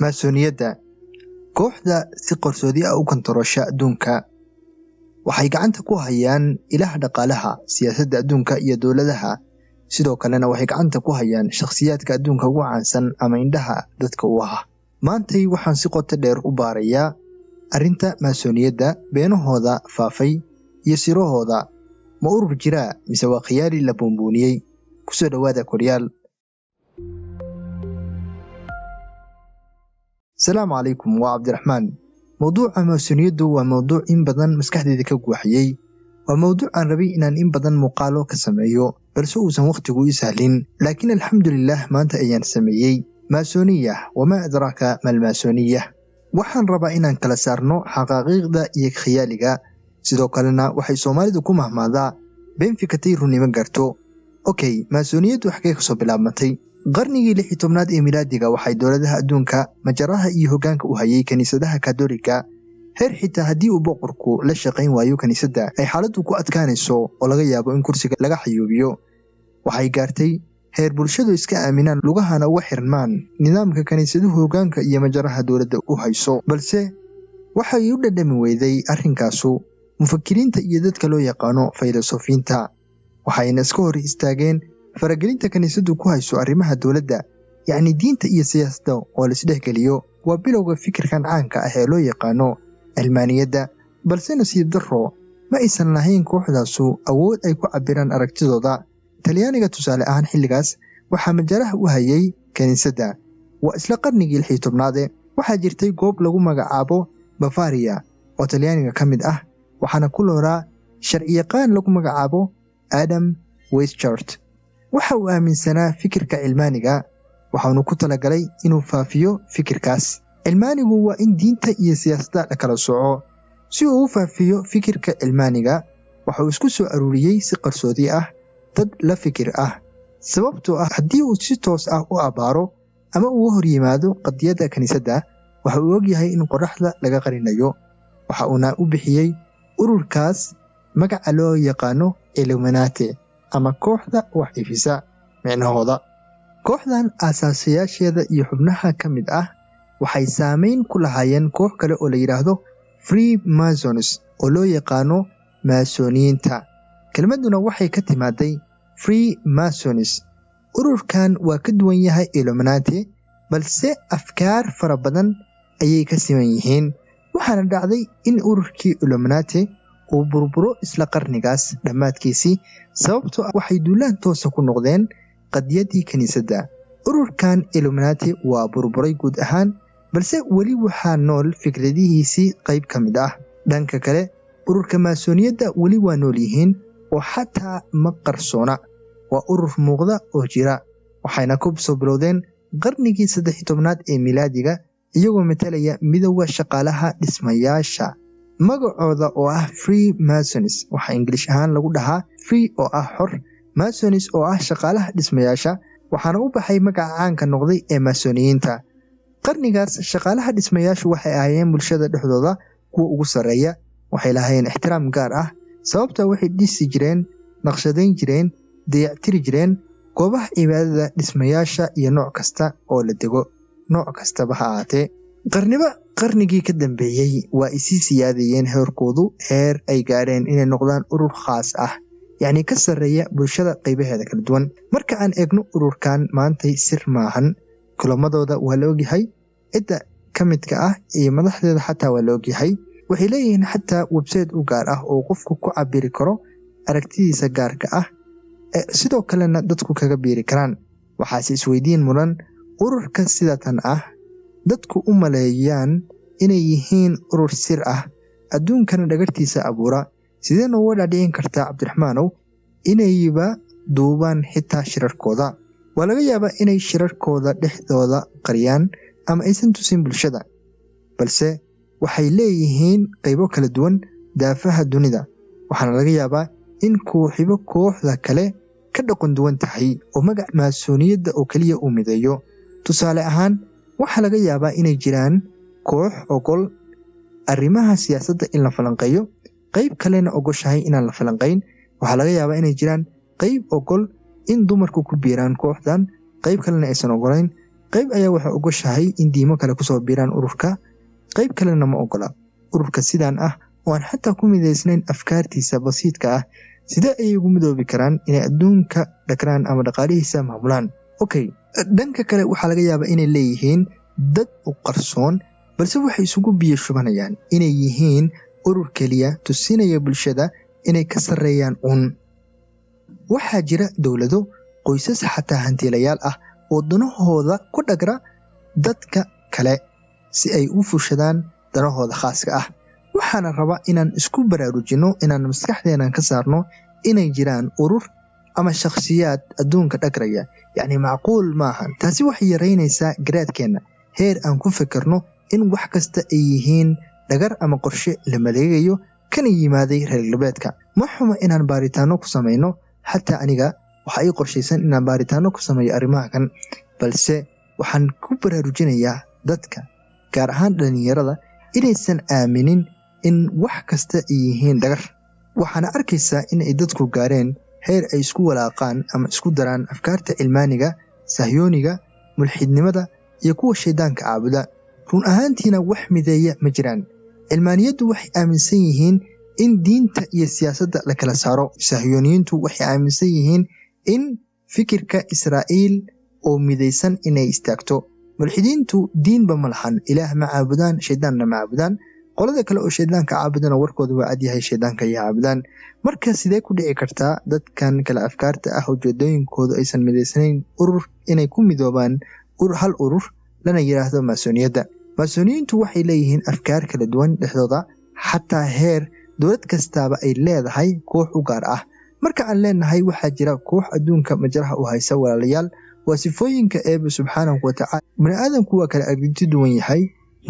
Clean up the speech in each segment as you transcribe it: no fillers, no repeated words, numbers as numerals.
maasoniyadda kooxda si qarsoodi ah u kantaroosha adduunka waxay gacanta ku hayaan ilaha dhaqaalaha, siyaasadda adduunka iyo dowladaha. sidoo kalena waxay gacanta ku hayaan shakhsiyaadka adduunka ugu caansan ama indhaha dadka u ah. maantay waxaan si qoto dheer u baarayaa arrinta maasoniyadda, beenahooda faafay iyo sirahooda. ma urur jiraa mise waa khiyaali la buunbuuniyey? kusoo dhawaada koryaal. السلام عليكم وعبد الرحمن. موضوع maasoniyaddu waa mowduuc in badan maskaxdayda ka guuxiyey. waa mowduuc aan rabay inaan in badan muuqaalo ka sameeyo, balse uusan waqtigu ii sahlin. laakiin alxamdulillaah maanta ayaan sameeyey. maasoniya, wamaa adraaka malmaasoniya. waxaan rabaa inaan kala saarno xaqaaqiiqda iyo khiyaaliga. sidoo kalena waxay Soomaalidu ku mahmaadaa been fikatay runimo garto. okay, maasoniyaddu xagee ka soo bilaabmatay? qarnigii 16aad ee milaadiga waxay dowladaha adduunka majaraha iyo hoggaanka u hayay kaniisadaha Kaatoolika. heer xitaa haddii uu boqorku la shaqayn waayo kaniisadda ay xaaladdu ku adkaanayso oo laga yaabo in kursiga laga xayuubiyo. waxay gaartay heer bulshadu iska aaminaan lugahana uga xirmaan nidaamka kaniisaduhu hoggaanka iyo majaraha dowladda u hayso. balse waxay u dhadhami weyday arrinkaasu mufakiriinta iyo dadka loo yaqaano filosofiinta. waxayna iska hor istaageen faragelinta kaniisaddu ku hayso arrimaha dowladda, yacni diinta iyo siyaasadda oo la isdhexgeliyo. waa bilowga fikirkan caanka ah ee loo yaqaano cilmaaniyadda. balse nasiib darro ma aysan lahayn kooxdaasu awood ay ku cabbiraan aragtidooda. talyaaniga tusaale ahaan xilligaas waxaa majaraha u hayay kaniisadda. waa isla qarnigii 16aad waxaa jirtay goob lagu magacaabo Bavaria oo talyaaniga ka mid ah, waxaana ku looraa sharciyaqaan lagu magacaabo Adam Weishaupt. waxa uu aaminsanaa fikirka cilmaaniga, waxaanu ku talagalay inuu faafiyo fikirkaas. cilmaanigu waa in diinta iyo siyaasadda la kala sooco. si uu u faafiyo fikirka cilmaaniga, waxa uu isku soo aruuriyey si qarsoodi ah dad la fikir ah. sababtoo ah haddii uu si toos ah u abaaro ama uu hor yimaado qadiyadda kaniisadda, waxa uu ogyahay in qoraxda laga qarinayo. waxa uuna u bixiyey ururkaas magaca loo yaqaano Illuminati ama kooxda wax ifisa micnahooda. kooxdan aasaasiyaasheeda iyo xubnaha ka mid ah waxay saameyn ku lahaayeen koox kale oo la yidhaahdo Freemasons oo loo yaqaano maasoniyiinta. kelmadduna waxay ka timaaday Freemasons. ururkan waa ka duwan yahay Illuminati, balse afkaar fara badan ayay ka siman yihiin. waxaana dhacday in ururkii Illuminati uu burburo isla qarnigaas dhammaadkiisii, sababtoo ah waxay duulaan toosa ku noqdeen qadiyaddii kaniisadda. ururkan Illuminati waa burburay guud ahaan, balse weli waxaa nool fikradihiisii qayb ka mid ah. dhanka kale, ururka maasoniyadda weli waa nool yihiin oo xataa ma qarsoona. waa urur muuqda oo jira, waxayna ku soo bilowdeen qarnigii 13aad ee milaadiga iyagoo matalaya midowga shaqaalaha dhismayaasha. magacooda oo ah Freemasons waxaa Ingilish ahaan lagu dhahaa free oo ah xor, Masons oo ah shaqaalaha dhismayaasha, waxaana u baxay magaca caanka noqday ee maasoniyiinta. qarnigaas shaqaalaha dhismayaashu waxay ahaayeen bulshada dhexdooda kuwa ugu sarreeya. waxay lahaayeen ixtiraam gaar ah, sababtoo waxay dhisi jireen, naqshadayn jireen, dayactiri jireen goobaha cibaadada, dhismayaasha iyo nooc kasta oo la dego, nooc kastaba ha ahaatee. qarnigii ka dambeeyey waa isii siyaadayeen heerkoodu, heer ay gaareen inay noqdaan urur khaas ah, yacni ka sarreeya bulshada qaybaheeda kala duwan. marka aan eegno ururkan maantay sir maahan. kulamadooda waa la ogyahay, cidda ka midka ah iyo madaxdeeda xataa waa la ogyahay. waxay leeyihiin xataa website u gaar ah oo qofku ku cabiri karo aragtidiisa gaarka ah, sidoo kalena dadku kaga biiri karaan. waxaase isweydiin mudan, ururka sidatan ah dadku u maleeyaan inay yihiin urur sir ah, adduunkana dhagartiisa abuura. sidee nooga dhaadhicin kartaa Cabdiraxmaanow inayba duubaan xitaa shirarkooda? waa laga yaabaa inay shirarkooda dhexdooda qariyaan ama aysan tusin bulshada, balse waxay leeyihiin qaybo kala duwan daafaha dunida. waxaana laga yaabaa in kooxibo kooxda kale ka dhaqan duwan tahay oo magaca maasoniyadda oo keliya uu mideeyo. tusaale ahaan, waxaa laga yaabaa inay jiraan koox ogol arrimaha siyaasadda in la falanqeeyo, qayb kalena ogoshahay inaan la falanqayn. waxaa laga yaabaa inay jiraan qayb ogol in dumarku ku biiraan kooxdan, qayb kalena aysan ogolayn. qayb ayaa waxay ogoshahay in diimo kale kusoo biiraan ururka, qayb kalena ma ogola. Ururka sidaan ah oo aan xataa ku midaysnayn afkaartiisa basiidka ah, sidee ayay ugu midoobi karaan inay adduunka dhagraan ama dhaqaalihiisa maamulaan? dhanka kale waxaa laga yaabaa inay leeyihiin dad u qarsoon, balse waxay isugu biyo shubanayaan inay yihiin urur keliya tusinaya bulshada inay ka sarreeyaan waxaa jira dowlado, qoysas xataa hantiilayaal ah oo danahooda ku dhagra dadka kale si ay u fushadaan danahooda khaaska ah. waxaana rabaa inaan isku baraarujino, inaan maskaxdeenan ka saarno inay jiraan urur ama shakhsiyaad adduunka dhagraya. macquul maahan. taasi waxay yaraynaysaa garaadkeenna heer aan ku fikirno in wax kasta ay yihiin dhagar ama qorshe la maleegayo kana yimaaday reer galbeedka. ma xumo inaan baaritaano ku samayno, xataa aniga waxa ay qorshaysan inaan baaritaano ku sameeyo arrimaha kan, balse waxaan ku baraarujinayaa dadka, gaar ahaan dhalinyarada, inaysan aaminin in wax kasta ay yihiin dhagar. waxaana arkaysaa in ay dadku gaareen heer ay isku walaaqaan ama isku daraan afkaarta cilmaaniga, sahyooniga, mulxidnimada iyo kuwa shaydaanka caabuda. run ahaantiina wax mideeya ma jiraan. cilmaaniyaddu waxay aaminsan yihiin in diinta iyo siyaasadda la kala saaro. sahyooniyiintu waxay aaminsan yihiin in fikirka Israa'iil oo midaysan inay istaagto. mulxidiintu diinba ma lahan, ilaah ma caabudaan, shaydaanna ma caabudaan. qolada kale oo shaydaanka caabudana warkooda waa cad yahay, shaydaanka ay caabudaan. marka sidee ku dhici kartaa dadkan kala afkaarta ah ujeedooyinkoodu aysan midaysnayn urur inay ku midoobaan hal urur lana yiraahdo maasoniyadda? maasoniyiintu waxay leeyihiin afkaar kala duwan dhexdooda, xataa heer dowlad kastaaba ay leedahay koox u gaar ah. marka aan leenahay waxaa jira koox adduunka majraha u haysa, walaalayaal, waa sifooyinka Eebbe subxaanahu wa tacaala. bani'aadamku waa kala aragti duwan yahay,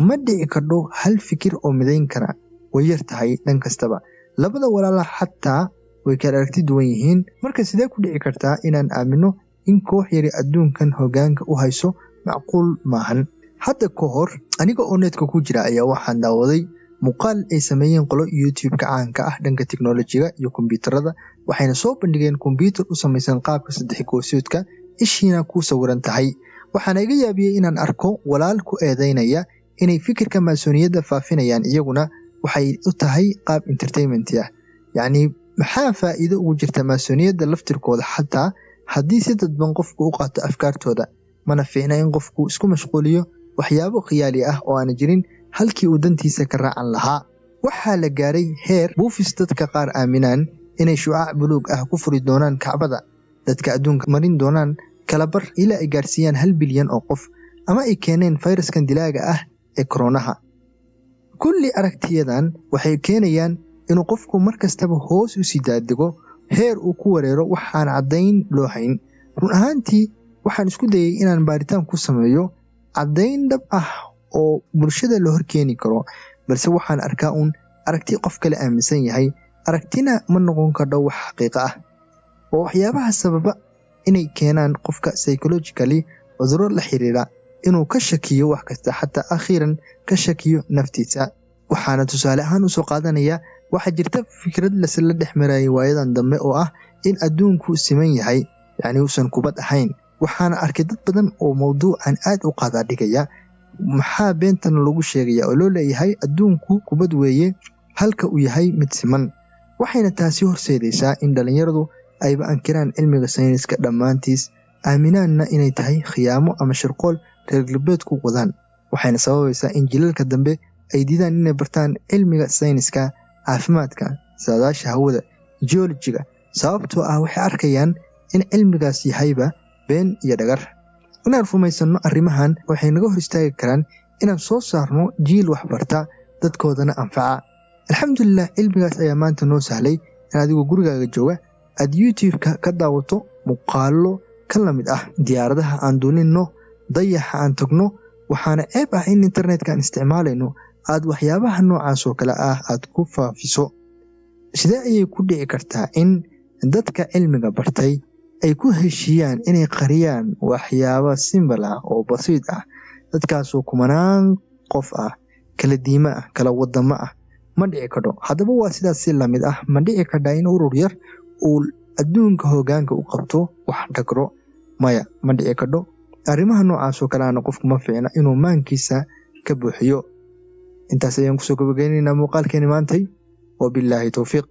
ma dhici kardho hal fikir oo midayn kara, way yar tahay dhan kastaba. labada walaala xataa way kala aragti duwan yihiin. marka sidee ku dhici kartaa inaan aamino in koox yari adduunkan hoggaanka u hayso? macquul maahan. hadda ka hor aniga oo netka ku jira ayaa waxaan daawaday muuqaal ay sameeyeen qolo YouTube-ka caanka ah dhanka tiknoolajiga iyo kombiyuutarada. waxayna soo bandhigeen kombiyuutar u samaysan qaabka 3-goosoodka, ishiina ku sawiran tahay. waxaana iga yaabiyey inaan arko walaal ku eedeynaya inay fikirka maasoniyadda faafinayaan, iyaguna waxay u tahay qaab entertainment ah. maxaa faa'iido ugu jirta maasoniyadda laftirkooda xataa haddii si dadban qofku u qaato afkaartooda? mana fiicna in qofku isku mashquuliyo waxyaabo khiyaali ah oo aan jirin halkii uu dantiisa ka raacan lahaa. waxaa la gaaray heer buufis dadka qaar aaminaan inay shucaac buluug ah ku furi doonaan Kacbada, dadka adduunka marin doonaan kalabar ilaa ay gaarsiiyaan 1 bilyan oo qof, ama ay keeneen fayraskan dilaaga ah ee koronaha. kulli aragtiyadan waxay keenayaan inuu qofku markastaba hoos u sii daadego, heer uu ku wareero waxaan caddayn loo hayn. run ahaantii waxaan isku dayay inaan baaritaan ku sameeyo caddayn dhab ah oo bulshada la horkeeni karo, balse waxaan arkaa aragti qof kale aaminsan yahay. aragtina ma noqon kardho wax xaqiiqo ah. oo waxyaabaha sababa inay keenaan qofka psychologically cudurro la xiriira inuu ka shakiyo wax kasta, xataa akhiiran ka shakiyo naftiisa. waxaana tusaale ahaan usoo qaadanaya, waxaa jirta fikrad lasla dhex marayay waayadan dambe oo ah in adduunku siman yahay, uusan kubad ahayn. waxaana arkay dad badan oo mawduucan aad u qaadaa dhigaya. maxaa beentan lagu sheegaya oo loo leeyahay adduunku kubad weeye halka uu yahay mid siman? waxayna taasi horseedaysaa in dhalinyaradu ayba ankiraan cilmiga sayniska dhammaantiis, aaminaanna inay tahay khiyaamo ama shirqool reer galbeedku wadaan. waxayna sababaysaa in jilalka dambe ay diidaan inay bartaan cilmiga sayniska, caafimaadka, saadaasha hawada, geologiga, sababtoo ah waxay arkayaan in cilmigaas yahayba been iyo dhagar. inaan rumaysanno arrimahan waxay naga hor istaagi karaan inaan soo saarno jiil waxbarta, dadkoodana anfaca. alxamdulilah, cilmigaas ayaa maanta noo sahlay in adigoo gurigaaga jooga aad YouTube-ka ka daawato muuqaallo ka lamid ah diyaaradaha aan duulinno, dayaxa aan tagno. waxaana ceeb ah in internetka aan isticmaalayno aad waxyaabaha noocaas oo kale ah aad ku faafiso. sidee ayay ku dhici kartaa in dadka cilmiga bartay ay ku heshiiyaan inay qariyaan waxyaabo simbol ah oo basiid ah? dadkaasoo kumanaan qof ah, kala diimo ah, kala wadamo ah. ma dhici kardho. haddaba waa sidaas si lamid ah, ma dhici kardhaa in urur yar uu adduunka hoggaanka u qabto wax dhagro? maya, ma dhici kardho. arrimaha noocaas oo kale ana qofku ma fiicna inuu maankiisa ka buuxiyo. intaas ayaan kusoo gabagabeynaynaa muuqaalkeeni maantay, وبالله توفيق.